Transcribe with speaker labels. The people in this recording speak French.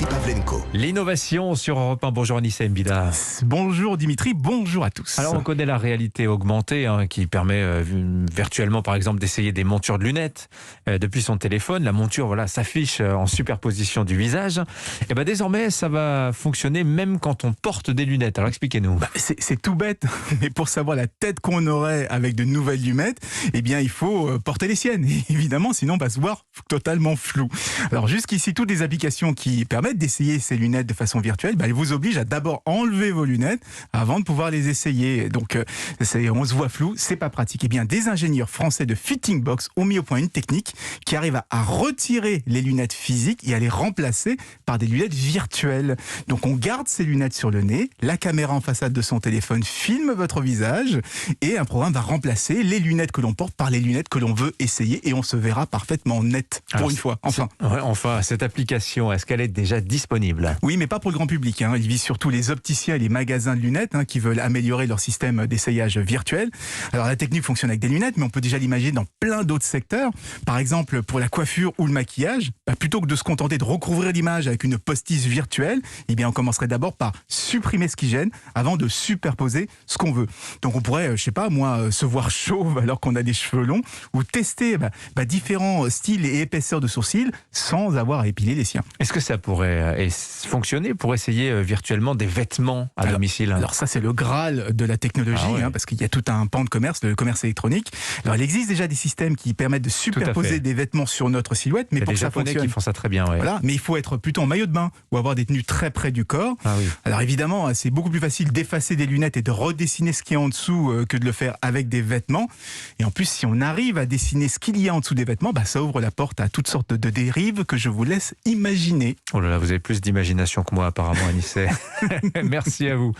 Speaker 1: Dimitri Pavlenko.
Speaker 2: L'innovation sur Europe 1. Bonjour Anissa Mbida.
Speaker 3: Bonjour Dimitri, bonjour à tous.
Speaker 2: Alors on connaît la réalité augmentée qui permet virtuellement par exemple d'essayer des montures de lunettes depuis son téléphone. La monture s'affiche en superposition du visage. Et désormais ça va fonctionner même quand on porte des lunettes. Alors expliquez-nous.
Speaker 3: C'est tout bête, mais pour savoir la tête qu'on aurait avec de nouvelles lunettes, il faut porter les siennes. Et évidemment, sinon on va se voir totalement flou. Alors jusqu'ici, toutes les applications qui permettent d'essayer ces lunettes de façon virtuelle, elles vous obligent à d'abord enlever vos lunettes avant de pouvoir les essayer. Donc on se voit flou, c'est pas pratique. Des ingénieurs français de Fitting Box ont mis au point une technique qui arrive à retirer les lunettes physiques et à les remplacer par des lunettes virtuelles. Donc on garde ces lunettes sur le nez, la caméra en façade de son téléphone filme votre visage et un programme va remplacer les lunettes que l'on porte par les lunettes que l'on veut essayer et on se verra parfaitement net pour une fois.
Speaker 2: Enfin, cette application, est-ce qu'elle est déjà disponible ?
Speaker 3: Oui, mais pas pour le grand public. Il vise surtout les opticiens et les magasins de lunettes qui veulent améliorer leur système d'essayage virtuel. Alors la technique fonctionne avec des lunettes, mais on peut déjà l'imaginer dans plein d'autres secteurs. Par exemple, pour la coiffure ou le maquillage, plutôt que de se contenter de recouvrir l'image avec une post-it virtuelle, on commencerait d'abord par supprimer ce qui gêne avant de superposer ce qu'on veut. Donc on pourrait, se voir chauve alors qu'on a des cheveux longs ou tester différents styles et épaisseurs de sourcils sans avoir à épiler les siens.
Speaker 2: Est-ce que ça pourrait fonctionner pour essayer virtuellement des vêtements à domicile ?
Speaker 3: Alors ça, c'est le Graal de la technologie, parce qu'il y a tout un pan de commerce, le commerce électronique. Alors il existe déjà des systèmes qui permettent de superposer des vêtements sur notre silhouette, mais pour que ça fonctionne,
Speaker 2: Japonais qui font ça très bien. Ouais.
Speaker 3: Voilà, mais il faut être plutôt en maillot de bain ou avoir des tenues très près du corps. Alors évidemment, c'est beaucoup plus facile d'effacer des lunettes et de redessiner ce qui est en dessous que de le faire avec des vêtements. Et en plus, si on arrive à dessiner ce qu'il y a en dessous des vêtements, ça ouvre la porte à toutes sortes de dérives que je vous laisse imaginer.
Speaker 2: Oh là là, vous avez plus d'imagination que moi apparemment, Anissa. Merci à vous.